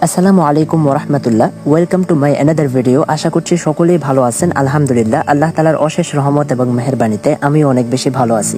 আসসালামু আলাইকুম ওরহমতুল্লাহ। Welcome to my another video. আশা করছি সকলেই ভালো আছেন। আলহামদুলিল্লাহ, আল্লাহ তাআলার অশেষ রহমত এবং মেহেরবানিতে আমিও অনেক বেশি ভালো আছি।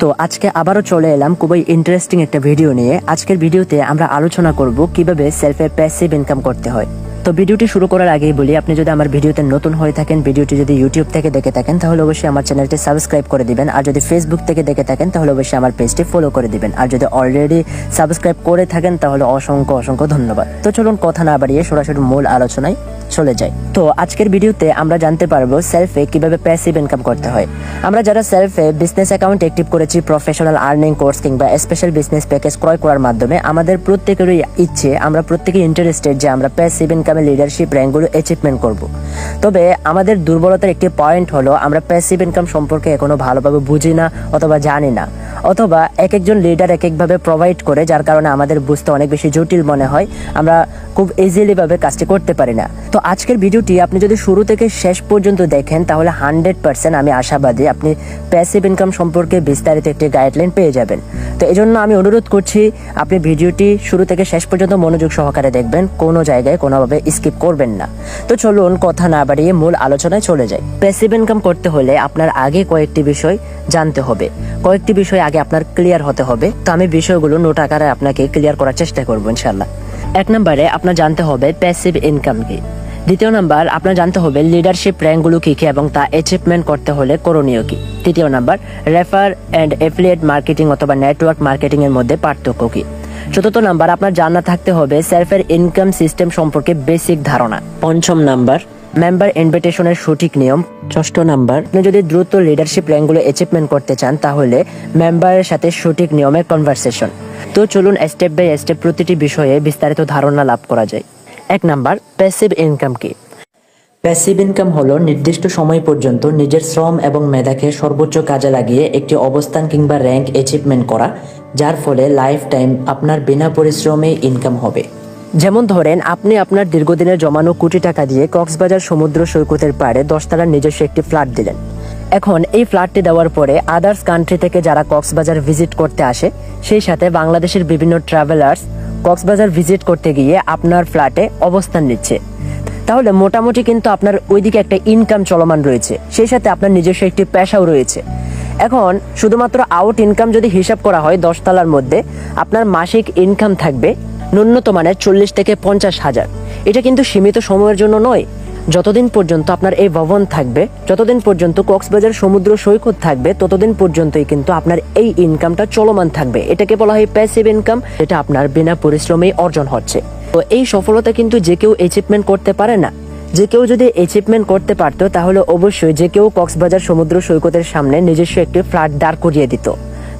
তো আজকে আবারও চলে এলাম খুবই ইন্টারেস্টিং একটা ভিডিও নিয়ে। আজকের ভিডিওতে আমরা আলোচনা করব কিভাবে সেলফে প্যাসিভ ইনকাম করতে হয়। তো ভিডিওটি শুরু করার আগেই বলি, আপনি যদি আমার ভিডিওতে নতুন হয়ে থাকেন, ভিডিওটি যদি ইউটিউব থেকে দেখে থাকেন তাহলে অবশ্যই আমার চ্যানেলটি সাবস্ক্রাইব করে দিবেন। আর যদি ফেসবুক থেকে দেখে থাকেন তাহলে অবশ্যই আমার পেজটি ফলো করে দিবেন। আর যদি অলরেডি সাবস্ক্রাইব করে থাকেন তাহলে অসংখ্য অসংখ্য ধন্যবাদ। তো চলুন কথা না বাড়িয়ে সরাসরি মূল আলোচনায় চলে যাই। তো আজকের ভিডিওতে আমরা জানতে পারবো সেলফে কিভাবে প্যাসিভ ইনকাম করতে হয়। আমরা যারা সেলফে বিজনেস অ্যাকাউন্ট অ্যাক্টিভ করেছি প্রফেশনাল আর্নিং কোর্স কিংবা স্পেশাল বিজনেস প্যাকেজ ক্রয় করার মাধ্যমে, আমাদের প্রত্যেকেরই ইচ্ছে, আমরা প্রত্যেকেই ইন্টারেস্টেড যে আমরা প্যাসিভ ইনকামে লিডারশিপ র্যাঙ্কগুলো অ্যাচিভমেন্ট করব। তবে আমাদের দুর্বলতার একটি পয়েন্ট হলো আমরা প্যাসিভ ইনকাম সম্পর্কে এখনো ভালোভাবে বুঝি না অথবা জানি না, অথবা এক একজন লিডার এক একভাবে প্রোভাইড করে, যার কারণে আমাদের বুঝতে অনেক বেশি জটিল মনে হয়। আমরা খুব ইজিলি ভাবে কাজটি করতে পারি না। তো আজকের ভিডিওটি আপনি যদি শুরু থেকে শেষ পর্যন্ত দেখেন তাহলে 100% আমি আশাবাদী আপনি প্যাসিভ ইনকাম সম্পর্কে বিস্তারিত একটি গাইডলাইন পেয়ে যাবেন। তো এই জন্য আমি অনুরোধ করছি আপনি ভিডিওটি শুরু থেকে শেষ পর্যন্ত মনোযোগ সহকারে দেখবেন, কোনো জায়গায় কোনোভাবে স্কিপ করবেন না। তো চলুন কথা না বাড়িয়ে মূল আলোচনায় চলে যাই। প্যাসিভ ইনকাম করতে হলে আপনার আগে কয়েকটি বিষয় জানতে হবে, কয়েকটি বিষয় আগে আপনার ক্লিয়ার হতে হবে। তো আমি বিষয়গুলো নোট আকারে আপনাকে ক্লিয়ার করার চেষ্টা করবো ইনশাল্লাহ। এক নম্বরে আপনার জানতে হবে প্যাসিভ ইনকাম কি। দ্বিতীয় নাম্বার আপনার জানতে হবে লিডারশিপ র্যাঙ্কগুলো কি কি এবং তা অ্যাচিভমেন্ট করতে হলে করণীয় কি। তৃতীয় number refer and affiliate marketing অথবা নেটওয়ার্ক মার্কেটিং এর মধ্যে পার্থক্য কি। চতুর্থ নাম্বার আপনার জানা থাকতে হবে সেলফের ইনকাম সিস্টেম সম্পর্কে বেসিক ধারণা। পঞ্চম নাম্বার মেম্বার ইনভিটেশনের সঠিক নিয়ম। ষষ্ঠ নাম্বার আপনি যদি দ্রুত লিডারশিপ র্যাঙ্কগুলো অ্যাচিভমেন্ট করতে চান তাহলে মেম্বারের সাথে সঠিক নিয়মের কনভারসেশন। তো চলুন স্টেপ বাই স্টেপ প্রতিটি বিষয়ে বিস্তারিত ধারণা লাভ করা যায়। এক নাম্বার প্যাসিভ ইনকাম কি। প্যাসিভ ইনকাম হলো নির্দিষ্ট সময় পর্যন্ত নিজের শ্রম এবং মেধাকে সর্বোচ্চ কাজে লাগিয়ে একটি অবস্থান কিংবা র্যাঙ্ক অ্যাচিভমেন্ট করা, যার ফলে লাইফ টাইম আপনার বিনা পরিশ্রমে ইনকাম হবে। যেমন ধরেন আপনি আপনার দীর্ঘদিনের জমানো কোটি টাকা দিয়ে কক্সবাজার সমুদ্র সৈকতের পাড়ে 10 তলার নিজস্ব একটি ফ্ল্যাট দিলেন। এখন এই ফ্ল্যাটটি দেওয়ার পরে আদার্স কান্ট্রি থেকে যারা কক্সবাজার ভিজিট করতে আসে, সেই সাথে বাংলাদেশের বিভিন্ন ট্রাভেলার্স কক্সবাজার ভিজিট করতে গিয়ে আপনার ফ্ল্যাটে অবস্থান নিচ্ছে। তাহলে মোটামুটি কিন্তু আপনার ওইদিকে একটা ইনকাম চলমান রয়েছে, সেই সাথে আপনার নিজস্ব একটি পেশাও রয়েছে। এখন শুধুমাত্র আউট ইনকাম যদি হিসাব করা হয় 10 তলার মধ্যে, আপনার মাসিক ইনকাম থাকবে ন্যূনতম 40 থেকে 50,000। এটা কিন্তু সীমিত সময়ের জন্য নয়। যতদিন পর্যন্ত আপনার এই ভবন থাকবে, যতদিন পর্যন্ত কক্সবাজার সমুদ্র সৈকত থাকবে, ততদিন পর্যন্তই কিন্তু আপনার এই ইনকামটা চলমান থাকবে। এটাকে বলা হয় প্যাসিভ ইনকাম, এটা আপনার বিনা পরিশ্রমেই অর্জন হচ্ছে। তো এই সফলতা কিন্তু যে কেউ অ্যাচিভমেন্ট করতে পারে না। যে কেউ যদি অ্যাচিভমেন্ট করতে পারতো তাহলে অবশ্যই যে কেউ কক্সবাজার সমুদ্র সৈকতের সামনে নিজস্ব একটি ফ্ল্যাট দাঁড় করিয়ে দিত।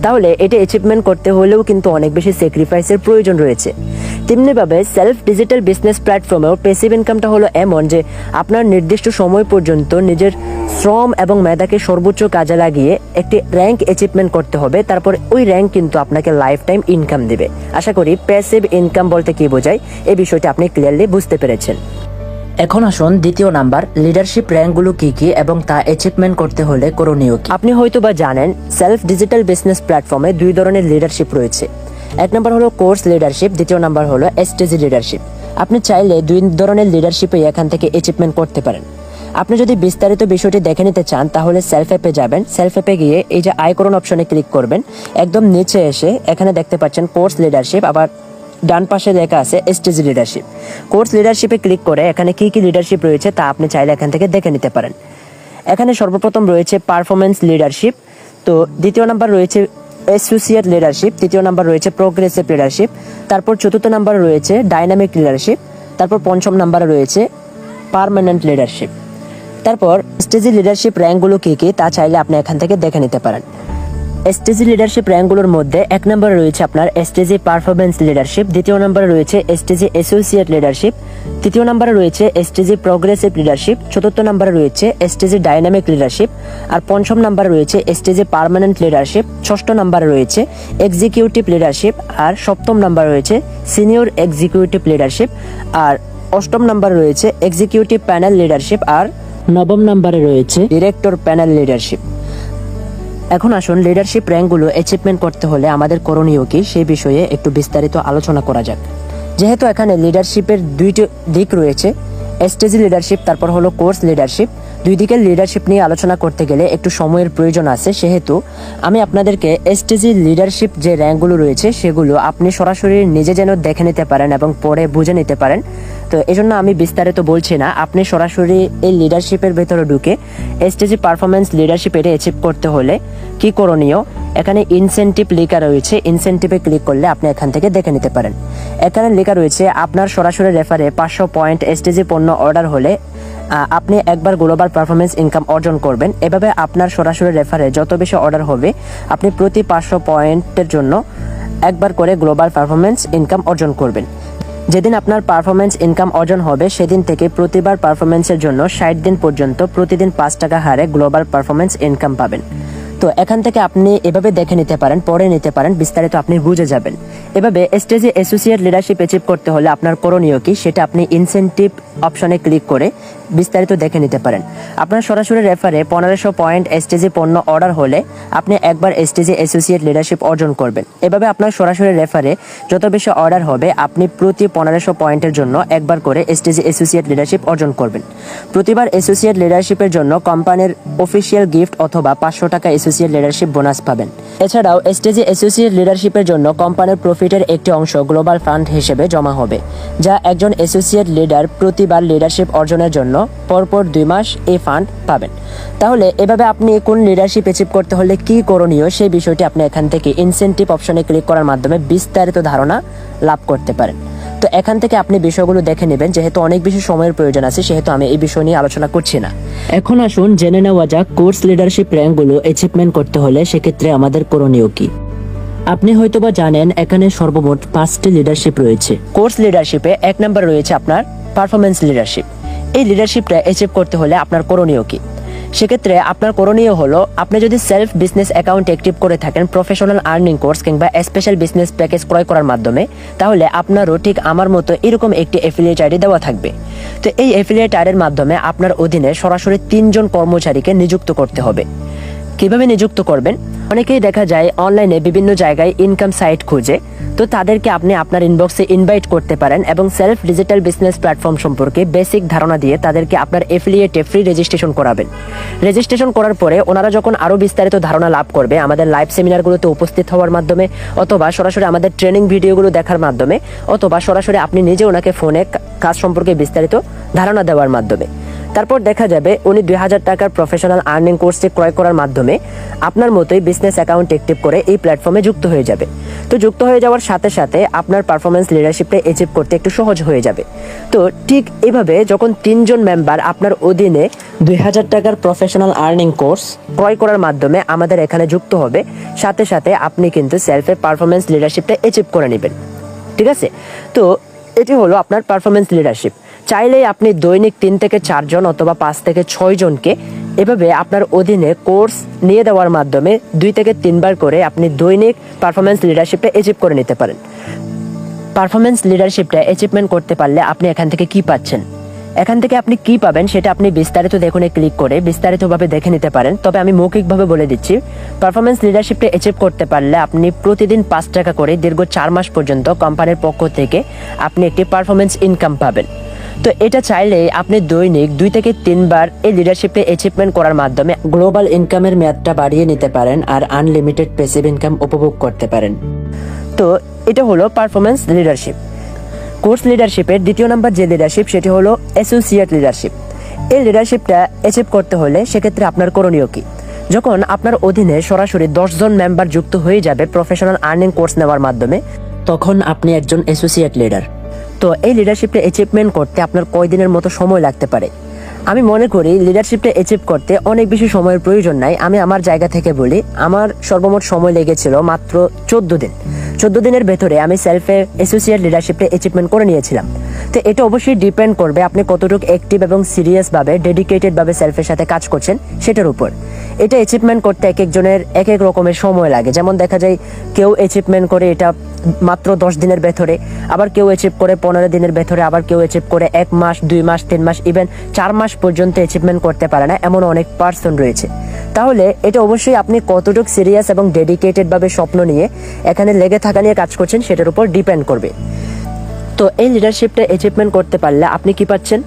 তাহলে এটা অ্যাচিভমেন্ট করতে হলেও কিন্তু অনেক বেশি স্যাক্রিফাইসের প্রয়োজন রয়েছে। তেমনিভাবে সেলফ ডিজিটাল বিজনেস প্ল্যাটফর্মেও প্যাসিভ ইনকামটা হলো এমন যে আপনার নির্দিষ্ট সময় পর্যন্ত নিজের শ্রম এবং মেধাকে সর্বোচ্চ কাজে লাগিয়ে একটি র্যাঙ্ক অ্যাচিভমেন্ট করতে হবে। তারপর ওই র্যাঙ্ক কিন্তু আপনাকে লাইফ টাইম ইনকাম দেবে। আশা করি প্যাসিভ ইনকাম বলতে কি বোঝায় এই বিষয়টা আপনি ক্লিয়ারলি বুঝতে পেরেছেন। এখন আসুন দ্বিতীয় নাম্বার লিডারশিপ র্যাঙ্কগুলো কি কি এবং তা অ্যাচিভমেন্ট করতে হলে করণীয় কি। আপনি হয়তো বা জানেন সেলফ ডিজিটাল বিজনেস প্ল্যাটফর্মে 2 ধরনের লিডারশিপ রয়েছে। এক নাম্বার হলো কোর্স লিডারশিপ, দ্বিতীয় নাম্বার হলো এসটিজি লিডারশিপ। আপনি চাইলে 2 ধরনের লিডারশিপে এখান থেকে অ্যাচিভমেন্ট করতে পারেন। আপনি যদি বিস্তারিত বিষয়টি দেখে নিতে চান তাহলে সেলফ অ্যাপে যাবেন। সেলফ অ্যাপে গিয়ে এই যে আইকন অপশনে ক্লিক করবেন। একদম নিচে এসে এখানে দেখতে পাচ্ছেন কোর্স লিডারশিপ, আবার ডান পাশে লেখা আছে এসটিজি লিডারশিপ। কোর্স লিডারশিপে ক্লিক করে এখানে কি কি লিডারশিপ রয়েছে তা আপনি চাইলে এখান থেকে দেখে নিতে পারেন। এখানে সর্বপ্রথম রয়েছে পারফরমেন্স লিডারশিপ, তো দ্বিতীয় নাম্বার রয়েছে অ্যাসোসিয়েট লিডারশিপ, তৃতীয় নাম্বার রয়েছে প্রোগ্রেসিভ লিডারশিপ, তারপর চতুর্থ নাম্বার রয়েছে ডাইনামিক লিডারশিপ, তারপর পঞ্চম নাম্বারে রয়েছে পার্মানেন্ট লিডারশিপ। তারপর এসটিজি লিডারশিপ র্যাঙ্কগুলো কি কি তা চাইলে আপনি এখান থেকে দেখে নিতে পারেন। এসটিজি লিডারশিপ র্যাঙ্কগুলোর মধ্যে এক নম্বরে রয়েছে আপনার এসটিজি পারফরমেন্স লিডারশিপ, দ্বিতীয় নম্বরে রয়েছে এসটিজি অ্যাসোসিয়েট লিডারশিপ, তৃতীয় নম্বরে রয়েছে এসটিজি প্রোগ্রেসিভ লিডারশিপ, চতুর্থ নম্বরে রয়েছে এসটিজি ডাইনামিক লিডারশিপ, আর পঞ্চম নম্বরে রয়েছে এসটিজি পার্মানেন্ট লিডারশিপ, ষষ্ঠ নম্বরে রয়েছে এক্সিকিউটিভ লিডারশিপ, আর সপ্তম নম্বরে রয়েছে সিনিয়র এক্সিকিউটিভ লিডারশিপ, আর অষ্টম নম্বরে রয়েছে এক্সিকিউটিভ প্যানেল লিডারশিপ, আর নবম নম্বরে রয়েছে ডিরেক্টর প্যানেল লিডারশিপ। এখন আসুন লিডারশিপ র্যাঙ্কগুলো অ্যাচিভমেন্ট করতে হলে আমাদের করণীয় কি সেই বিষয়ে একটু বিস্তারিত আলোচনা করা যাক। যেহেতু এখানে লিডারশিপের দুইটি দিক রয়েছে, স্টেজি লিডারশিপ তারপর হলো কোর্স লিডারশিপ, দুই দিকের লিডারশিপ নিয়ে আলোচনা করতে গেলে একটু সময়ের প্রয়োজন আছে। সেহেতু আমি আপনাদেরকে স্টেজি লিডারশিপ যে র্যাঙ্কগুলো রয়েছে সেগুলো আপনি সরাসরি নিজে যেন দেখে নিতে পারেন এবং পড়ে বুঝে নিতে পারেন। তো এজন্য আমি বিস্তারিত বলছি না, আপনি সরাসরি এই লিডারশিপের ভেতরে ঢুকে স্টেজি পারফরমেন্স লিডারশিপ এটা অ্যাচিভ করতে হলে কি করণীয়, এখানে ইনসেনটিভ লেখা রয়েছে, ইনসেনটিভে ক্লিক করলে আপনি এখান থেকে দেখে নিতে পারেন। এখানে লেখা রয়েছে আপনার সরাসরি রেফারে 500 পয়েন্ট স্টেজি পণ্য অর্ডার হলে আপনি একবার গ্লোবাল পারফরমেন্স ইনকাম অর্জন করবেন। এভাবে আপনার সরাসরি রেফারে যত বেশি অর্ডার হবে আপনি প্রতি 500 পয়েন্টের জন্য একবার করে গ্লোবাল পারফরমেন্স ইনকাম অর্জন করবেন। যেদিন আপনার পারফরমেন্স ইনকাম অর্জন হবে সেদিন থেকে প্রতিবার পারফরমেন্সের জন্য 60 দিন পর্যন্ত প্রতিদিন 5 টাকা হারে গ্লোবাল পারফরমেন্স ইনকাম পাবেন। তো এখান থেকে আপনি এভাবে দেখে নিতে পারেন, পড়ে নিতে পারেন, বিস্তারিত আপনি বুঝে যাবেন। এভাবে স্টেজে অ্যাসোসিয়েট লিডারশিপ অ্যাচিভ করতে হলে আপনার করণীয় কি সেটা আপনি ইনসেনটিভ অপশনে ক্লিক করে বিস্তারিত দেখে নিতে পারেন। আপনার সরাসরি রেফারে 1500 পয়েন্ট স্টেজে পণ্য অর্ডার হলে আপনি একবার স্টেজে অ্যাসোসিয়েট লিডারশিপ অর্জন করবেন। এভাবে আপনার সরাসরি রেফারে যত বেশি অর্ডার হবে আপনি প্রতি 1500 পয়েন্টের জন্য একবার করে স্টেজে অ্যাসোসিয়েট লিডারশিপ অর্জন করবেন। প্রতিবার অ্যাসোসিয়েট লিডারশিপের জন্য কোম্পানির অফিসিয়াল গিফট অথবা 500 টাকা অ্যাসোসিয়েট লিডারশিপ বোনাস পাবেন। এছাড়াও স্টেজে অ্যাসোসিয়েট লিডারশিপের জন্য কোম্পানির প্রফিটের একটি অংশ গ্লোবাল ফান্ড হিসেবে জমা হবে, যা একজন অ্যাসোসিয়েট লিডার প্রতিবার লিডারশিপ অর্জনের জন্য পরপর 2 মাস এই ফান্ড পাবেন। তাহলে এভাবে আপনি কোন লিডারশিপ অ্যাচিভ করতে হলে কি করণীয় সেই বিষয়টি আপনি এখান থেকে ইনসেনটিভ অপশনে ক্লিক করার মাধ্যমে বিস্তারিত ধারণা লাভ করতে পারেন। তো এখান থেকে আপনি বিষয়গুলো দেখে নেবেন। যেহেতু অনেক বেশি সময়ের প্রয়োজন আছে সেহেতু আমি এই বিষয় নিয়ে আলোচনা করছি না। এখন আসুন জেনে নেওয়া যাক কোর্স লিডারশিপ র্যাঙ্কগুলো অ্যাচিভমেন্ট করতে হলে সেক্ষেত্রে আমাদের করণীয় কি। আপনি হয়তোবা জানেন এখানে সর্বমোট 5টি লিডারশিপ রয়েছে। কোর্স লিডারশিপে 1 নম্বর রয়েছে আপনার পারফরমেন্স লিডারশিপ। এই লিডারশিপটা অ্যাচিভ করতে হলে আপনার করণীয় কি? সেক্ষেত্রে আপনার করণীয় হলো আপনি যদি সেলফ বিজনেস অ্যাকাউন্ট অ্যাক্টিভ করে থাকেন প্রফেশনাল আর্নিং কোর্স কিংবা স্পেশাল বিজনেস প্যাকেজ ক্রয় করার মাধ্যমে, তাহলে আপনারও ঠিক আমার মতো এরকম একটি অ্যাফিলিয়েট আইডি দেওয়া থাকবে। তো এই অ্যাফিলিয়েট আইডির মাধ্যমে আপনার অধীনে সরাসরি 3 জন কর্মচারীকে নিযুক্ত করতে হবে। কিভাবে নিযুক্ত করবেন? অনেকেই দেখা যায় অনলাইনে বিভিন্ন জায়গায় ইনকাম সাইট খুঁজে, তো তাদেরকে আপনি আপনার ইনবক্সে ইনভাইট করতে পারেন এবং সেলফ ডিজিটাল বিজনেস প্ল্যাটফর্ম সম্পর্কে বেসিক ধারণা দিয়ে তাদেরকে আপনার এফিলিয়েটে ফ্রি রেজিস্ট্রেশন করাবেন। রেজিস্ট্রেশন করার পরে ওনারা যখন আরও বিস্তারিত ধারণা লাভ করবে আমাদের লাইভ সেমিনারগুলোতে উপস্থিত হওয়ার মাধ্যমে অথবা সরাসরি আমাদের ট্রেনিং ভিডিওগুলো দেখার মাধ্যমে অথবা সরাসরি আপনি নিজে ওনাকে ফোনে কাজ সম্পর্কে বিস্তারিত ধারণা দেওয়ার মাধ্যমে, তারপর দেখা যাবে উনি 2000 টাকার প্রফেশনাল আর্নিং কোর্সটি ক্রয় করার মাধ্যমে আপনার মতোই বিজনেস অ্যাকাউন্ট অ্যাক্টিভ করে এই প্ল্যাটফর্মে যুক্ত হয়ে যাবে। তো যুক্ত হয়ে যাওয়ার সাথে সাথে আপনার পারফরমেন্স লিডারশিপটা অ্যাচিভ করতে একটু সহজ হয়ে যাবে। তো ঠিক এভাবে যখন 3 জন মেম্বার আপনার অধীনে 2000 টাকার প্রফেশনাল আর্নিং কোর্স ক্রয় করার মাধ্যমে আমাদের এখানে যুক্ত হবে, সাথে সাথে আপনি কিন্তু সেলফের পারফরমেন্স লিডারশিপটা অ্যাচিভ করে নেবেন। ঠিক আছে? তো এটি হলো আপনার পারফরমেন্স লিডারশিপ। চাইলেই আপনি দৈনিক 3 থেকে 4 জন অথবা 5 থেকে 6 জনকে এভাবে আপনার অধীনে কোর্স নিয়ে দেওয়ার মাধ্যমে 2 থেকে 3 বার করে আপনি দৈনিক পারফরমেন্স লিডারশিপটা অ্যাচিভ করে নিতে পারেন। পারফরমেন্স লিডারশিপটা অ্যাচিভমেন্ট করতে পারলে আপনি এখান থেকে কি পাচ্ছেন, এখান থেকে আপনি কি পাবেন সেটা আপনি বিস্তারিত দেখুনে ক্লিক করে বিস্তারিতভাবে দেখে নিতে পারেন। তবে আমি মৌখিকভাবে বলে দিচ্ছি, পারফরমেন্স লিডারশিপটা অ্যাচিভ করতে পারলে আপনি প্রতিদিন 5 টাকা করে দীর্ঘ 4 মাস পর্যন্ত কোম্পানির পক্ষ থেকে আপনি একটি পারফরমেন্স ইনকাম পাবেন। তো এটা চাইলে আপনি দৈনিক 2 থেকে 3 বার এই লিডারশিপে অ্যাচিভমেন্ট করার মাধ্যমে গ্লোবাল ইনকামের মেয়াদটা বাড়িয়ে নিতে পারেন আর আনলিমিটেড প্যাসিভ ইনকাম উপভোগ করতে পারেন। তো এটা হলো পারফরমেন্স লিডারশিপ। কোর্স লিডারশিপের 2য় নাম্বার যে লিডারশিপ সেটি হলো অ্যাসোসিয়েট লিডারশিপ। এই লিডারশিপটা অ্যাচিভ করতে হলে সেক্ষেত্রে আপনার করণীয় কি? যখন আপনার অধীনে সরাসরি 10 জন মেম্বার যুক্ত হয়ে যাবে প্রফেশনাল আর্নিং কোর্স নেওয়ার মাধ্যমে, তখন আপনি একজন অ্যাসোসিয়েট লিডার। তো এই লিডারশিপটা অ্যাচিভমেন্ট করতে আপনার কয়দিনের মতো সময় লাগতে পারে? আমি মনে করি লিডারশিপটা অ্যাচিভ করতে অনেক বেশি সময়ের প্রয়োজন নাই। আমি আমার জায়গা থেকে বলি, আমার সর্বমোট সময় লেগেছিল মাত্র 14 দিন। 14 দিনের ভেতরে আমি সেলফে অ্যাসোসিয়েট লিডারশিপটা অ্যাচিভমেন্ট করে নিয়েছিলাম। তো এটা অবশ্যই ডিপেন্ড করবে আপনি কতটুকু অ্যাক্টিভ এবং সিরিয়াসভাবে ডেডিকেটেডভাবে সেলফের সাথে কাজ করছেন সেটার উপর। এটা অ্যাচিভমেন্ট করতে এক একজনের এক এক রকমের সময় লাগে। যেমন দেখা যায় কেউ অ্যাচিভমেন্ট করে এটা মাত্র 10 দিনের ভেতরে, আবার কেউ অ্যাচিভ করে 15 দিনের ভেতরে, আবার কেউ অ্যাচিভ করে 1 মাস, 2 মাস, 3 মাস, ইভেন 4 মাস পর্যন্ত অ্যাচিভমেন্ট করতে পারে না, এমন অনেক পার্সন রয়েছে। তাহলে এটা অবশ্যই আপনি কতটুকু সিরিয়াস এবং ডেডিকেটেডভাবে স্বপ্ন নিয়ে এখানে লেগে থাকা নিয়ে কাজ করছেন সেটার উপর ডিপেন্ড করবে। তো এই লিডারশিপটা অ্যাচিভমেন্ট করতে পারলে আপনি কি পাচ্ছেন?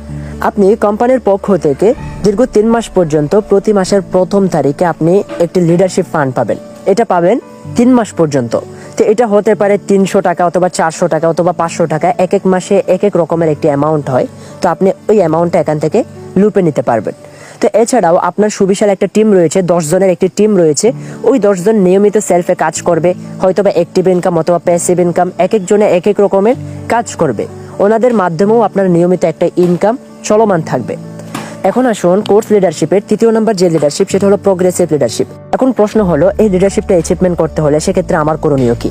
আপনি কোম্পানির পক্ষ থেকে দীর্ঘ 3 মাস পর্যন্ত প্রতি মাসের প্রথম তারিখে আপনি একটি লিডারশিপ ফান্ড পাবেন। এটা পাবেন 3 মাস পর্যন্ত। তো এটা হতে পারে 300 টাকা অথবা 400 টাকা অথবা 500 টাকা, এক এক মাসে এক এক রকমের একটি অ্যামাউন্ট হয়। তো আপনি ওই অ্যামাউন্টটা এখান থেকে লুপে নিতে পারবেন। তো এছাড়াও আপনার সুবিশাল একটা টিম রয়েছে, 10 জনের একটি টিম রয়েছে। ওই 10 জন নিয়মিত সেলফে কাজ করবে, হয়তোবা অ্যাক্টিভ ইনকাম অথবা প্যাসিভ ইনকাম, এক একজনে এক এক রকমের কাজ করবে। ওনাদের মাধ্যমেও আপনার নিয়মিত একটা ইনকাম চলমান থাকবে। এখন আসুন কোর্স লিডারশিপের 3য় নম্বর যে লিডারশিপ, সেটা হলো প্রোগ্রেসিভ লিডারশিপ। এখন প্রশ্ন হলো, এই লিডারশিপটা অ্যাচিভমেন্ট করতে হলে সেক্ষেত্রে আমার করণীয় কি?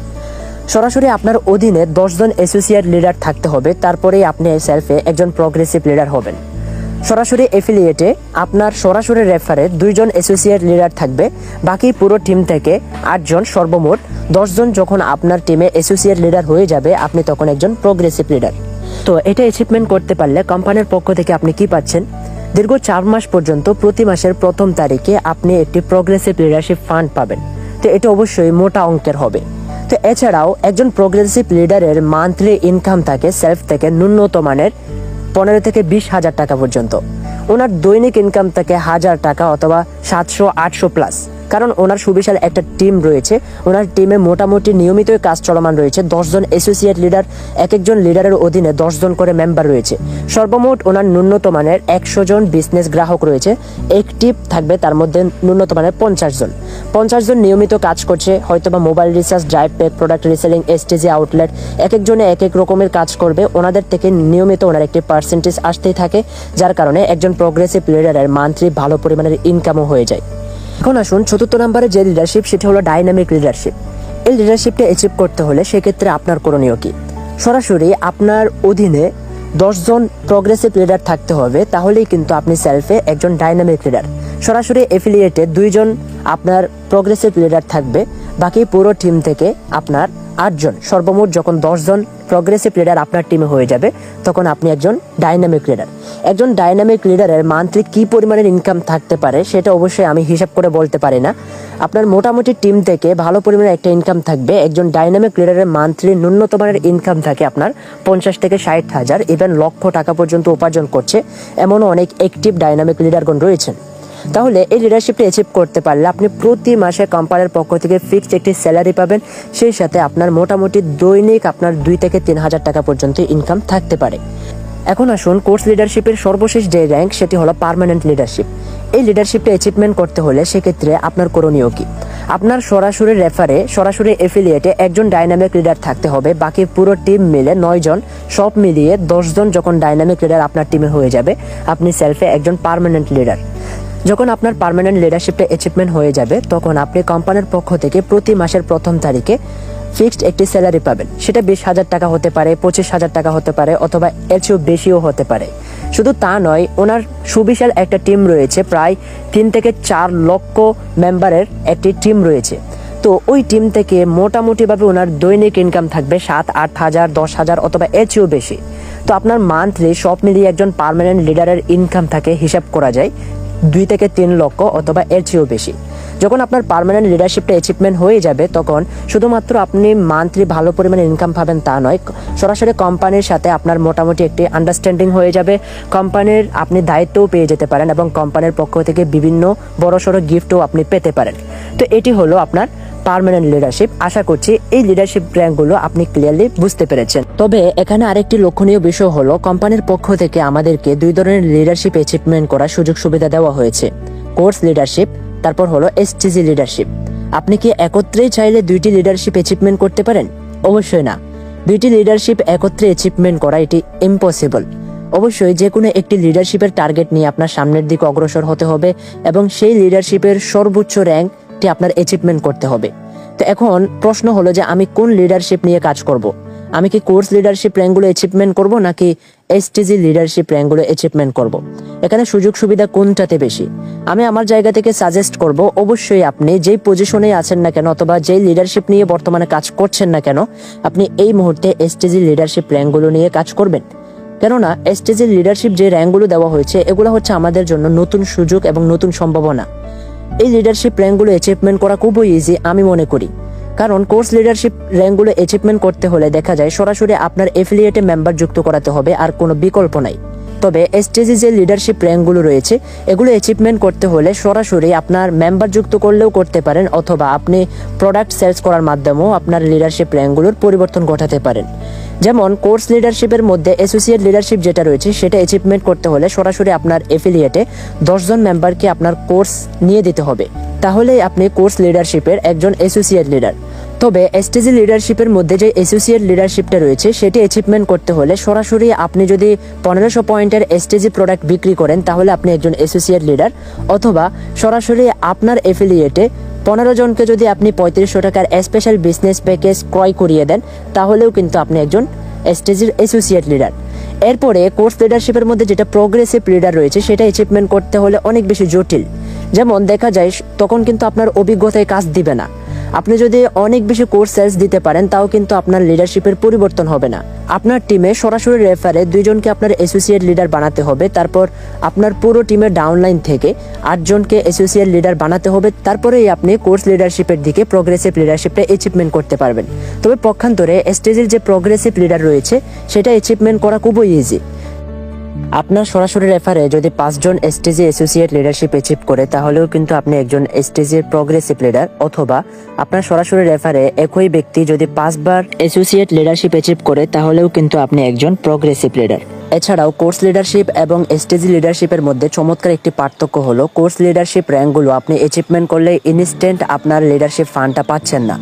সরাসরি আপনার অধীনে 10 জন অ্যাসোসিয়েট লিডার থাকতে হবে, তারপরেই আপনি সেলফে একজন প্রোগ্রেসিভ লিডার হবেন। সরাসরি এফিলিয়েটে আপনার সরাসরি রেফারে 2 জন অ্যাসোসিয়েট লিডার থাকবে, বাকি পুরো টিম থেকে 8 জন, সর্বমোট 10 জন যখন আপনার টিমে অ্যাসোসিয়েট লিডার হয়ে যাবে, আপনি তখন একজন প্রোগ্রেসিভ লিডার। তো এটা অ্যাচিভমেন্ট করতে পারলে কোম্পানির পক্ষ থেকে আপনি কি পাচ্ছেন? দীর্ঘ 4 মাস পর্যন্ত প্রতি মাসের প্রথম তারিখে আপনি একটি প্রোগ্রেসিভ লিডারশিপ ফান্ড পাবেন। তো এটা অবশ্যই মোটা অঙ্কের হবে। তো এছাড়াও একজন প্রোগ্রেসিভ লিডারের মান্থলি ইনকাম থাকে সেলফ থেকে ন্যূনতম মানের 15 থেকে 20 হাজার টাকা পর্যন্ত। ওনার দৈনিক ইনকাম থাকে 1000 টাকা অথবা 700-800 প্লাস, কারণ ওনার সুবিশাল একটা টিম রয়েছে। ওনার টিমে মোটামুটি নিয়মিত কাজ চলমান রয়েছে। 10 জন অ্যাসোসিয়েট লিডার, এক একজন লিডারের অধীনে 10 জন করে মেম্বার রয়েছে। সর্বমোট ওনার ন্যূনতম মানের 100 জন বিজনেস গ্রাহক রয়েছে। অ্যাক্টিভ থাকবে তার মধ্যে ন্যূনতম মানের 50 জন। 50 জন নিয়মিত কাজ করছে, হয়তোবা mobile recharge, drive pack, product reselling, STG outlet, এক একজনে এক এক রকমের কাজ করবে। ওনাদের থেকে নিয়মিত ওনার একটি পার্সেন্টেজ আসতেই থাকে, যার কারণে একজন প্রোগ্রেসিভ লিডারের মান্থলি ভালো পরিমাণের ইনকামও হয়ে যায়। এখন আসুন 4র্থ নম্বরে যে লিডারশিপ, সেটা হলো ডাইনামিক লিডারশিপ। এই লিডারশিপটা অ্যাচিভ করতে হলে সেক্ষেত্রে আপনার করণীয় কি? সরাসরি আপনার অধীনে 10 জন প্রোগ্রেসিভ লিডার থাকতে হবে, তাহলেই কিন্তু আপনি সেলফে একজন ডাইনামিক লিডার। সরাসরি এফিলিয়েটে 2 জন আপনার প্রোগ্রেসিভ লিডার থাকবে, বাকি পুরো টিম থেকে আপনার 8 জন, সর্বমোট যখন 10 জন প্রোগ্রেসিভ লিডার আপনার টিমে হয়ে যাবে, তখন আপনি একজন ডাইনামিক লিডার। একজন ডাইনামিক লিডারের মান্থলি কি পরিমাণের ইনকাম থাকতে পারে সেটা অবশ্যই আমি হিসাব করে বলতে পারি না। আপনার মোটামুটি টিম থেকে ভালো পরিমাণের একটা ইনকাম থাকবে। একজন ডাইনামিক লিডারের মান্থলি ন্যূনতম মানের ইনকাম থাকে আপনার 50 থেকে 60 হাজার, ইভেন লক্ষ টাকা পর্যন্ত উপার্জন করছে, এমনও অনেক অ্যাক্টিভ ডাইনামিক লিডারগণ রয়েছেন। তাহলে এই লিডারশিপটা অ্যাচিভ করতে পারলে আপনি প্রতি মাসে কোম্পানির পক্ষ থেকে ফিক্সড একটি স্যালারি পাবেন, সেই সাথে আপনার মোটামুটি দৈনিক আপনার 2 থেকে 3 হাজার টাকা পর্যন্ত ইনকাম থাকতে পারে। এখন আসুন কোর্স লিডারশিপের সর্বশেষ যে র্যাঙ্ক, সেটি হলো পার্মানেন্ট লিডারশিপ। এই লিডারশিপটা অ্যাচিভমেন্ট করতে হলে সেক্ষেত্রে আপনার করণীয় কি? আপনার সরাসরি রেফারে, সরাসরি এফিলিয়েটে একজন ডাইনামিক লিডার থাকতে হবে, বাকি পুরো টিম মিলে 9 জন, সব মিলিয়ে 10 জন যখন ডাইনামিক লিডার আপনার টিমে হয়ে যাবে, আপনি সেলফে একজন পার্মানেন্ট লিডার। যখন আপনার পার্মানেন্ট লিডারশিপটা অ্যাচিভমেন্ট হয়ে যাবে, তখন আপনি কোম্পানির পক্ষ থেকে প্রতি মাসের প্রথম তারিখে ফিক্সড একটি স্যালারি পাবেন। সেটা 20,000 টাকা হতে পারে, 25,000 টাকা হতে পারে, অথবা এর চেয়েও বেশিও হতে পারে। শুধু তা নয়, ওনার সুবিশাল একটা টিম রয়েছে, প্রায় 3 থেকে 4 লক্ষ মেম্বারের একটি টিম রয়েছে। তো ওই টিম থেকে মোটামুটিভাবে ওনার দৈনিক ইনকাম থাকবে 7-8 হাজার, 10 হাজার অথবা এর চেয়েও বেশি। তো আপনার মান্থলি সব মিলিয়ে একজন পার্মানেন্ট লিডারের ইনকাম থাকে, হিসাব করা যায় 2 থেকে 3 লক্ষ অথবা এর চেয়েও বেশি। যখন আপনার পার্মানেন্ট লিডারশিপটা অ্যাচিভমেন্ট হয়ে যাবে, তখন শুধুমাত্র আপনি মান্থলি ভালো পরিমাণে ইনকাম পাবেন তা নয়, সরাসরি কোম্পানির সাথে আপনার মোটামুটি একটি আন্ডারস্ট্যান্ডিং হয়ে যাবে। কোম্পানির আপনি দায়িত্বও পেয়ে যেতে পারেন এবং কোম্পানির পক্ষ থেকে বিভিন্ন বড়সড় গিফটও আপনি পেতে পারেন। তো এটি হলো আপনার পার্মানেন্ট লিডারশিপ। আশা করছি এই লিডারশিপ র্যাঙ্কগুলো আপনি ক্লিয়ারলি বুঝতে পেরেছেন। তবে এখানে আরেকটি লক্ষণীয় বিষয় হলো, কোম্পানির পক্ষ থেকে আমাদেরকে 2 ধরনের লিডারশিপ অ্যাচিভমেন্ট করার সুযোগ সুবিধা দেওয়া হয়েছে। কোর্স লিডারশিপ, তারপর হলো এসটিজি লিডারশিপ। আপনি কি একত্রেই চাইলে 2টি লিডারশিপ অ্যাচিভমেন্ট করতে পারেন? অবশ্যই না। 2টি লিডারশিপ একত্রে অ্যাচিভমেন্ট করা এটি ইম্পসিবল। অবশ্যই যে কোনো একটি লিডারশিপের টার্গেট নিয়ে আপনার সামনের দিকে অগ্রসর হতে হবে এবং সেই লিডারশিপের সর্বোচ্চ র্যাঙ্কটি আপনার অ্যাচিভমেন্ট করতে হবে। তো এখন প্রশ্ন হলো যে আমি কোন লিডারশিপ নিয়ে কাজ করব? আমি কি কোর্স লিডারশিপ র্যাঙ্কগুলো অ্যাচিভমেন্ট করব নাকি এসটিজি লিডারশিপ র্যাঙ্কগুলো অ্যাচিভমেন্ট করব? এখানে সুযোগ সুবিধা কোনটাতে বেশি? আমি আমার জায়গা থেকে সাজেস্ট করব, অবশ্যই আপনি যেই পজিশনে আছেন না কেন অথবা যেই লিডারশিপ নিয়ে বর্তমানে কাজ করছেন না কেন, আপনি এই মুহূর্তে এসটিজি লিডারশিপ র্যাঙ্কগুলো নিয়ে কাজ করবেন। কেননা এসটিজি লিডারশিপ যে র্যাঙ্কগুলো দেওয়া হয়েছে, এগুলো হচ্ছে আমাদের জন্য নতুন সুযোগ এবং নতুন সম্ভাবনা। এই লিডারশিপ র্যাঙ্কগুলো অ্যাচিভমেন্ট করা খুবই ইজি আমি মনে করি। কারণ কোর্স লিডারশিপ র্যাঙ্কগুলো অ্যাচিভমেন্ট করতে হলে দেখা যায় সরাসরি আপনার এফিলিয়েটে মেম্বার যুক্ত করাতে হবে, আর কোনো বিকল্প নাই। তবে এসটিজি যে লিডারশিপ র্যাঙ্কগুলো রয়েছে এগুলো অ্যাচিভমেন্ট করতে হলে সরাসরি আপনার মেম্বার যুক্ত করলেও করতে পারেন, অথবা আপনি প্রোডাক্ট সেলস করার মাধ্যমেও আপনার লিডারশিপ র্যাঙ্কগুলোর পরিবর্তন ঘটাতে পারেন। যেমন কোর্স লিডারশিপের মধ্যে অ্যাসোসিয়েট লিডারশিপ যেটা রয়েছে সেটা অ্যাচিভমেন্ট করতে হলে সরাসরি আপনার এফিলিয়েটে 10 জন মেম্বারকে আপনার কোর্স নিয়ে দিতে হবে, তাহলেই আপনি কোর্স লিডারশিপের একজন অ্যাসোসিয়েট লিডার। তবে এসটিজি লিডারশিপের মধ্যে যে অ্যাসোসিয়েট লিডারশিপটা রয়েছে সেটি অ্যাচিভমেন্ট করতে হলে সরাসরি আপনি যদি 1500 পয়েন্টের এসটিজি প্রোডাক্ট বিক্রি করেন তাহলে আপনি একজন অ্যাসোসিয়েট লিডার, অথবা সরাসরি আপনার এফিলিয়েটে 15 জনকে যদি আপনি 3500 টাকার স্পেশাল বিজনেস প্যাকেজ ক্রয় করিয়ে দেন তাহলেও কিন্তু আপনি একজন এসটিজির অ্যাসোসিয়েট লিডার। এরপরে কোর্স লিডারশিপের মধ্যে যেটা প্রোগ্রেসিভ লিডার রয়েছে সেটা অ্যাচিভমেন্ট করতে হলে অনেক বেশি জটিল। যেমন দেখা যায় তখন কিন্তু আপনার অভিজ্ঞতায় কাজ দিবে না। আপনি যদি অনেক বেশি কোর্স সেলস দিতে পারেন তাও কিন্তু আপনার লিডারশিপের পরিবর্তন হবে না। আপনার টিমে সরাসরি রেফারে 2 জনকে আপনার অ্যাসোসিয়েট লিডার বানাতে হবে, তারপর আপনার পুরো টিমের ডাউনলাইন থেকে 8 জনকে অ্যাসোসিয়েট লিডার বানাতে হবে, তারপরেই আপনি কোর্স লিডারশিপের দিকে প্রোগ্রেসিভ লিডারশিপটা অ্যাচিভমেন্ট করতে পারবেন। তবে পক্ষান্তরে স্টেজের যে প্রোগ্রেসিভ লিডার রয়েছে সেটা অ্যাচিভমেন্ট করা খুবই ইজি। আপনার সরাসরি রেফারে যদি 5 জন এসটিজি অ্যাসোসিয়েট লিডারশিপ অ্যাচিভ করে তাহলেও কিন্তু আপনি একজন এসটিজির প্রোগ্রেসিভ লিডার, অথবা আপনার সরাসরি রেফারে একই ব্যক্তি যদি 5 বার অ্যাসোসিয়েট লিডারশিপ অ্যাচিভ করে তাহলেও কিন্তু আপনি একজন প্রোগ্রেসিভ লিডার। এছাড়াও কোর্স লিডারশিপ এবং এসটিজি লিডারশিপের মধ্যে চমৎকার একটি পার্থক্য হলো কোর্স লিডারশিপ র্যাঙ্কগুলো আপনি অ্যাচিভমেন্ট করলে ইনস্ট্যান্ট আপনার লিডারশিপ ফান্ডটা পাচ্ছেন না।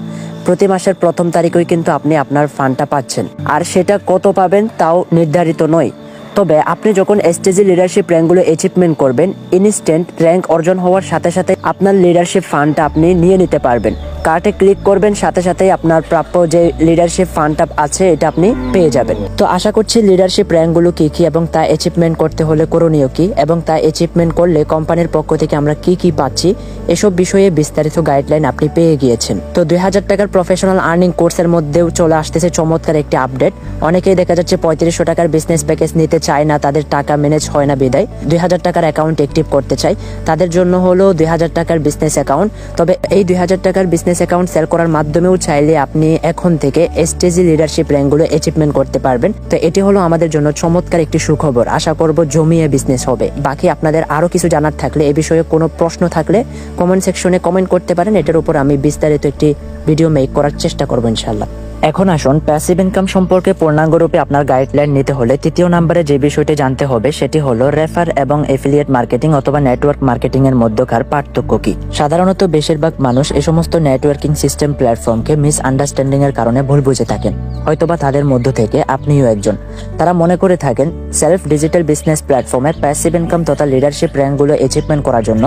প্রতি মাসের প্রথম তারিখেই কিন্তু আপনি আপনার ফান্ডটা পাচ্ছেন, আর সেটা কত পাবেন তাও নির্ধারিত নয়। তবে আপনি যখন এসটিজি লিডারশিপ র্যাঙ্কগুলো অ্যাচিভমেন্ট করবেন ইনস্ট্যান্ট র্যাঙ্ক অর্জন হওয়ার সাথে সাথে আপনার লিডারশিপ ফান্ডটা আপনি নিয়ে নিতে পারবেন। কার্ডে ক্লিক করবেন, সাথে সাথেই আপনার প্রাপ্য যে লিডারশিপ ফান্ডটা আছে এটা আপনি পেয়ে যাবেন। তো আশা করছি লিডারশিপ র্যাঙ্কগুলো কি কি এবং তা অ্যাচিভমেন্ট করতে হলে করণীয় কি এবং তা অ্যাচিভমেন্ট করলে কোম্পানির পক্ষ থেকে আমরা কি কি পাচ্ছি এসব বিষয়ে বিস্তারিত গাইডলাইন আপনি পেয়ে গিয়েছেন। তো 2000 টাকার প্রফেশনাল আর্নিং কোর্সের মধ্যেও চলে আসতেছে চমৎকার একটি আপডেট। অনেকেই দেখা যাচ্ছে 3500 টাকার বিজনেস প্যাকেজ নিতে চায় না, তাদের টাকা ম্যানেজ হয় না বিদায় 2000 টাকার অ্যাকাউন্ট অ্যাক্টিভ করতে চাই, তাদের জন্য হলো 2000 টাকার বিজনেস অ্যাকাউন্ট। তবে এই 2000 টাকার বিজনেস অ্যাকাউন্ট সেল করার মাধ্যমেও চাইলে আপনি এখন থেকে এসটিজি লিডারশিপ র্যাঙ্কগুলো অ্যাচিভমেন্ট করতে পারবেন। তো এটি হলো আমাদের জন্য চমৎকার একটি সুখবর। আশা করব জমিয়ে বিজনেস হবে। বাকি আপনাদের আরো কিছু জানার থাকলে এ বিষয়ে কোনো প্রশ্ন থাকলে কমেন্ট সেকশনে কমেন্ট করতে পারেন, এটার উপর আমি বিস্তারিত একটি ভিডিও মেক করার চেষ্টা করবো ইনশাআল্লাহ। এখন আসুন প্যাসিভ ইনকাম সম্পর্কে পূর্ণাঙ্গ রূপে আপনার গাইডলাইন নিতে হলে তৃতীয় নম্বরে যে বিষয়টি জানতে হবে সেটি হলো রেফার এবং এফিলিয়েট মার্কেটিং অথবা নেটওয়ার্ক মার্কেটিং এর মধ্যকার পার্থক্য কি। সাধারণত বেশিরভাগ মানুষ এই সমস্ত নেটওয়ার্কিং সিস্টেম প্ল্যাটফর্মকে মিস আন্ডারস্ট্যান্ডিং এর কারণে ভুল বুঝে থাকেন। হয়তোবা তাদের মধ্য থেকে আপনিও একজন। তারা মনে করে থাকেন সেলফ ডিজিটাল বিজনেস প্ল্যাটফর্মে প্যাসিভ ইনকাম তথা লিডারশিপ র্যাঙ্কগুলো অ্যাচিভমেন্ট করার জন্য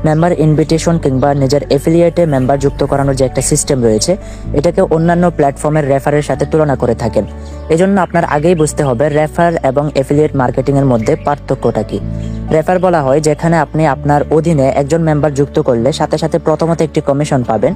মেম্বার ইনভিটেশন কিংবা নিজের এফিলিয়েটে মেম্বার যুক্ত করানোর যে একটা সিস্টেম রয়েছে এটাকে অন্যান্য প্ল্যাটফর্মের রেফারের সাথে তুলনা করে থাকেন। এজন্য আপনার আগেই বুঝতে হবে রেফার এবং এফিলিয়েট মার্কেটিং এর মধ্যে পার্থক্যটা কি। রেফার বলা হয় যেখানে আপনি আপনার অধীনে একজন মেম্বার যুক্ত করলে সাথে সাথে প্রথমত একটি কমিশন পাবেন,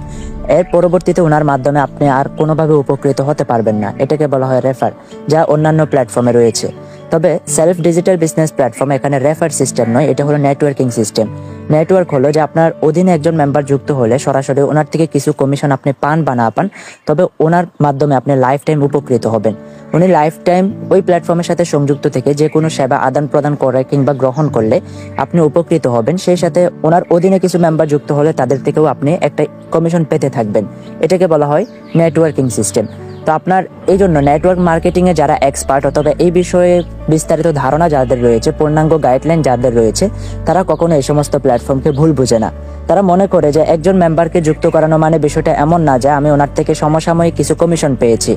এর পরবর্তীতে ওনার মাধ্যমে আপনি আর কোনোভাবে উপকৃত হতে পারবেন না। এটাকে বলা হয় রেফার, যা অন্যান্য প্ল্যাটফর্মে রয়েছে। তবে সেলফ ডিজিটাল বিজনেস প্ল্যাটফর্ম এখানে রেফার সিস্টেম নয়, এটা হলো নেটওয়ার্কিং সিস্টেম। নেটওয়ার্ক হলো যে আপনার অধীনে একজন মেম্বার যুক্ত হলে সরাসরি ওনার থেকে কিছু কমিশন আপনি পান বা না পান, তবে ওনার মাধ্যমে আপনি লাইফ টাইম উপকৃত হবেন। উনি লাইফ টাইম ওই প্ল্যাটফর্মের সাথে সংযুক্ত থেকে যে কোনো সেবা আদান প্রদান করে কিংবা গ্রহণ করলে আপনি উপকৃত হবেন। সেই সাথে ওনার অধীনে কিছু মেম্বার যুক্ত হলে তাদের থেকেও আপনি একটা কমিশন পেতে থাকবেন। এটাকে বলা হয় নেটওয়ার্কিং সিস্টেম। তো আপনার এই জন্য নেটওয়ার্ক মার্কেটিং এ যারা এক্সপার্ট অথবা এই বিষয়ে বিস্তারিত ধারণা যাদের রয়েছে, পূর্ণাঙ্গ গাইডলাইন যাদের রয়েছে, তারা কখনো এই সমস্ত প্ল্যাটফর্মকে ভুল বুঝে না। তারা মনে করে যে একজন মেম্বারকে যুক্ত করানো মানে বিষয়টা এমন না যে আমি ওনার থেকে সমসাময়িক কিছু কমিশন পেয়েছি।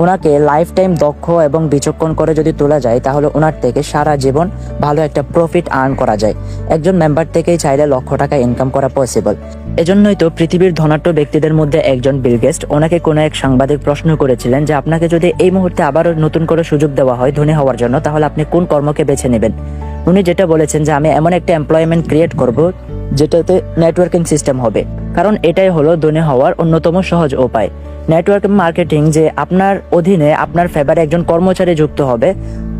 ওনাকে লাইফ টাইম দক্ষ এবং বিচক্ষণ করে যদি তোলা যায় তাহলে ওনার থেকে সারা জীবন ভালো একটা প্রফিট আর্ন করা যায়। একজন মেম্বার থেকেই চাইলে লক্ষ টাকা ইনকাম করা পসিবল। এজন্যই তো পৃথিবীর ধনাঢ্য ব্যক্তিদের মধ্যে একজন বিল গেটস, ওনাকে কোনো এক সাংবাদিক প্রশ্ন করেছিলেন যে আপনাকে যদি এই মুহূর্তে আবারও নতুন করে সুযোগ দেওয়া হয় ধনী হওয়ার জন্য তাহলে আপনি কোন কর্মকে বেছে নেবেন। উনি যেটা বলেছেন যে আমি এমন একটা এমপ্লয়মেন্ট ক্রিয়েট করব যেটাতে নেটওয়ার্কিং সিস্টেম হবে, কারণ এটাই হলো ধনী হওয়ার অন্যতম সহজ উপায়। নেটওয়ার্ক মার্কেটিং যে আপনার অধীনে আপনার ফেভারে একজন কর্মচারী যুক্ত হবে,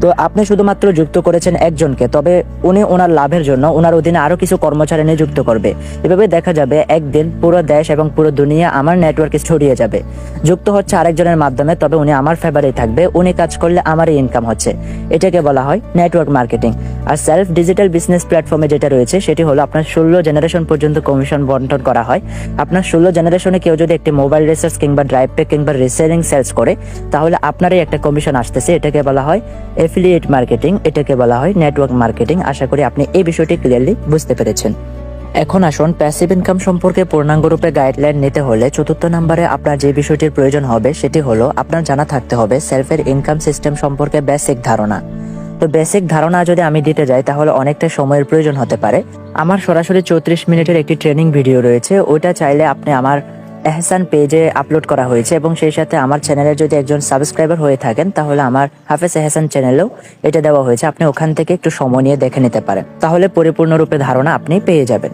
তো আপনি শুধুমাত্র যুক্ত করেছেন একজনকে, তবে উনি ওনার লাভের জন্য ওনার অধীনে আরো কিছু কর্মচারী নিযুক্ত করবে। এভাবে দেখা যাবে একদিন পুরো দেশ এবং পুরো দুনিয়া আমার নেটওয়ার্কে ছড়িয়ে যাবে। যুক্ত হচ্ছে আরেকজনের মাধ্যমে, তবে উনি আমার ফেভারেই থাকবে, উনি কাজ করলে আমারই ইনকাম হচ্ছে। এটাকে বলা হয় নেটওয়ার্ক মার্কেটিং। আর সেলফ ডিজিটাল বিজনেস প্ল্যাটফর্মে যেটা রয়েছে সেটি হলো আপনার 16 জেনারেশন পর্যন্ত কমিশন বন্টন করা হয়। আপনার 16 জেনারেশনে কেউ যদি একটি মোবাইল রিসার্চ কিংবা ড্রাইভ প্যাক কিংবা রিসেলিং সেলস করে, তাহলে আপনারই একটা কমিশন আসতেছে। এটাকে বলা হয় এফিলিয়েট মার্কেটিং, এটাকে বলা হয় নেটওয়ার্ক মার্কেটিং। আশা করি আপনি এই বিষয়টি ক্লিয়ারলি বুঝতে পেরেছেন। এখন আসুন প্যাসিভ ইনকাম সম্পর্কে পূর্ণাঙ্গরূপে গাইডলাইন নিতে হলে 4র্থ নম্বরে আপনার যে বিষয়টির প্রয়োজন হবে সেটি হলো আপনার জানা থাকতে হবে সেলফের ইনকাম সিস্টেম সম্পর্কে বেসিক ধারণা। তো বেসিক ধারণা যদি আমি দিতে যাই তাহলে অনেকটা সময়ের প্রয়োজন হতে পারে। আমার সরাসরি 34 মিনিটের একটি ট্রেনিং ভিডিও রয়েছে, ওইটা চাইলে আপনি আমার এহসান পেজে আপলোড করা হয়েছে, এবং সেই সাথে আমার চ্যানেলে যদি একজন সাবস্ক্রাইবার হয়ে থাকেন তাহলে আমার হাফেজ এহসান চ্যানেলেও এটা দেওয়া হয়েছে। আপনি ওখান থেকে একটু সময় নিয়ে দেখে নিতে পারেন, তাহলে পরিপূর্ণরূপে ধারণা আপনি পেয়ে যাবেন।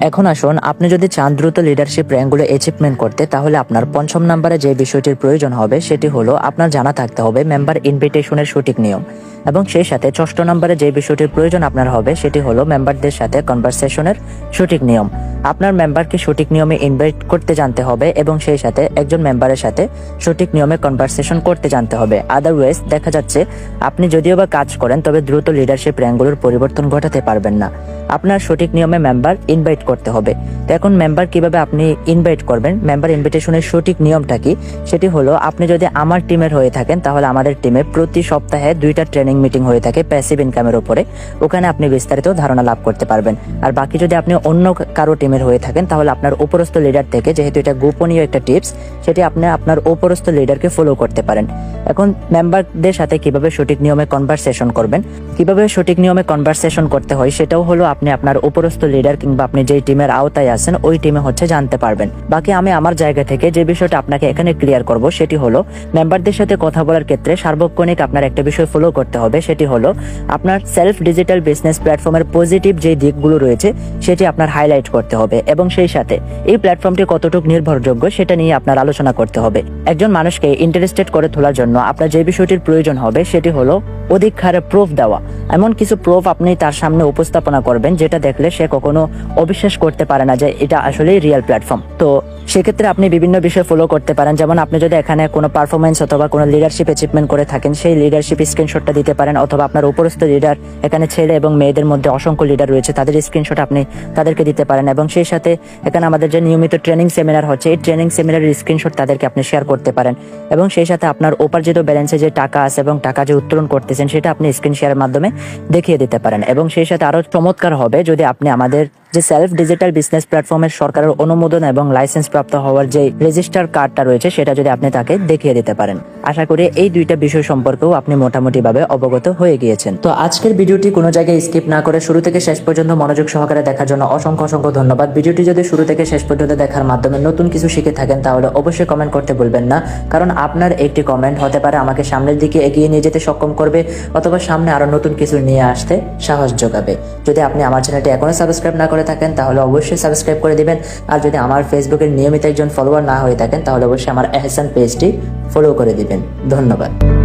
এখন আসুন, আপনি যদি চান দ্রুত লিডারশিপ র্যাঙ্কগুলো অ্যাচিভমেন্ট করতে, তাহলে আপনার 5ম নম্বরে যে বিষয়টির প্রয়োজন হবে সেটি হলো আপনার জানা থাকতে হবে মেম্বার ইনভিটেশনের সঠিক নিয়ম, এবং সেই সাথে 6ষ্ঠ নম্বরে যে বিষয়টির প্রয়োজন আপনার হবে সেটি হলো মেম্বারদের সাথে কনভারসেশনের সঠিক নিয়ম। আপনার মেম্বারকে সঠিক নিয়মে ইনভাইট করতে জানতে হবে, এবং সেই সাথে একজন মেম্বারের সাথে সঠিক নিয়মে কনভারসেশন করতে জানতে হবে। আদারওয়াইজ দেখা যাচ্ছে আপনি যদিও বা কাজ করেন, তবে দ্রুত লিডারশিপ র্যাঙ্কগুলোর পরিবর্তন ঘটাতে পারবেন না। আপনার সঠিক নিয়মে মেম্বার ইনভাইট করতে হবে। তো এখন মেম্বার কিভাবে আপনি ইনভাইট করবেন, মেম্বার ইনভিটেশনের সঠিক নিয়মটা কি, সেটি হলো আপনি যদি আমার টিমের হয়ে থাকেন তাহলে আমাদের টিমে প্রতি সপ্তাহে 2টা ট্রেনিং মিটিং হয়ে থাকে প্যাসিভ ইনকামের উপরে, ওখানে আপনি বিস্তারিত ধারণা লাভ করতে পারবেন। আর বাকি যদি আপনি অন্য কারো টিমের হয়ে থাকেন তাহলে আপনার উপরস্থ লিডার থেকে, যেহেতু এটা গোপনীয় একটা টিপস, সেটি আপনি আপনার উপরস্থ লিডারকে ফলো করতে পারেন। এখন মেম্বারদের সাথে কিভাবে সঠিক নিয়মে কনভারসেশন করবেন, কিভাবে সঠিক নিয়মে কনভারসেশন করতে হয়, সেটাও হলো আপনি আপনার উপরস্থ লিডার কিংবা আপনি যেই টিমের আওতায় আছেন ওই টিমে জানতে পারবেন। বাকি আমি আমার জায়গা থেকে যে বিষয়টা আপনাকে এখানে ক্লিয়ার করব সেটি হলো মেম্বারদের সাথে কথা বলার ক্ষেত্রে সার্বক্ষণিক আপনার একটা বিষয় ফলো করতে হবে, সেটি হলো আপনার সেলফ ডিজিটাল বিজনেস প্ল্যাটফর্মের পজিটিভ যে দিকগুলো রয়েছে সেটি আপনার হাইলাইট করতে হবে, এবং সেই সাথে এই প্ল্যাটফর্মটি কতটুকু নির্ভরযোগ্য সেটা নিয়ে আপনার আলোচনা করতে হবে। একজন মানুষকে ইন্টারেস্টেড করে তোলার জন্য আপনার যে বিষয়টির প্রয়োজন হবে সেটি হলো অধিক হারে প্রুফ দেওয়া। এমন কিছু প্রুফ আপনি তার সামনে উপস্থাপনা করবেন যেটা দেখলে সে কখনো অবিশ্বাস করতে পারে না যে এটা আসলেই রিয়েল প্ল্যাটফর্ম। তো সেক্ষেত্রে আপনি বিভিন্ন বিষয় ফলো করতে পারেন, যেমন আপনি যদি এখানে কোনো পারফরমেন্স অথবা কোনো লিডারশিপ অ্যাচিভমেন্ট করে থাকেন সেই লিডারশিপ স্ক্রিনশটটা দিতে পারেন, অথবা আপনার উপরস্থ লিডার, এখানে ছেলে এবং মেয়েদের মধ্যে অসংখ্য লিডার রয়েছে, তাদের স্ক্রিনশট আপনি তাদেরকে দিতে পারেন, এবং সেই সাথে এখানে আমাদের যে নিয়মিত ট্রেনিং সেমিনার হচ্ছে এই ট্রেনিং সেমিনারের স্ক্রিনশট তাদেরকে আপনি শেয়ার করতে পারেন, এবং সেই সাথে আপনার উপার্জিত ব্যালেন্সে যে টাকা আছে এবং টাকা যে উত্তোলন করতেছেন সেটা আপনি স্ক্রিন শেয়ারের মাধ্যমে দেখিয়ে দিতে পারেন। এবং সেই সাথে আরো চমৎকার হবে যদি আপনি আমাদের যে সেলফ ডিজিটাল বিজনেস প্ল্যাটফর্মের সরকারের অনুমোদন এবং লাইসেন্স প্রাপ্ত হওয়ার যে রেজিস্টার কার্ডটা রয়েছে সেটা যদি আপনি তাকে দেখিয়ে দিতে পারেন। আশা করি এই 2টা বিষয় সম্পর্কেও আপনি মোটামুটি ভাবে অবগত হয়ে গিয়েছেন। তো আজকের ভিডিওটি কোনো জায়গায় স্কিপ না করে শুরু থেকে শেষ পর্যন্ত মনোযোগ সহকারে দেখার জন্য অসংখ্য অসংখ্য ধন্যবাদ। ভিডিওটি যদি শুরু থেকে শেষ পর্যন্ত দেখার মাধ্যমে নতুন কিছু শিখে থাকেন তাহলে অবশ্যই কমেন্ট করতে ভুলবেন না, কারণ আপনার একটি কমেন্ট হতে পারে আমাকে সামনের দিকে এগিয়ে নিয়ে যেতে সক্ষম করবে, অথবা সামনে আরো নতুন কিছু নিয়ে আসতে সাহস যোগাবে। যদি আপনি আমার চ্যানেলটি এখনো সাবস্ক্রাইব না করে থাকেন তাহলে অবশ্যই সাবস্ক্রাইব করে দিবেন, আর যদি আমার ফেসবুকের নিয়মিত একজন ফলোয়ার না হয়ে থাকেন তাহলে অবশ্যই আমার এহসান পেজটি ফলো করে দিবেন। ধন্যবাদ।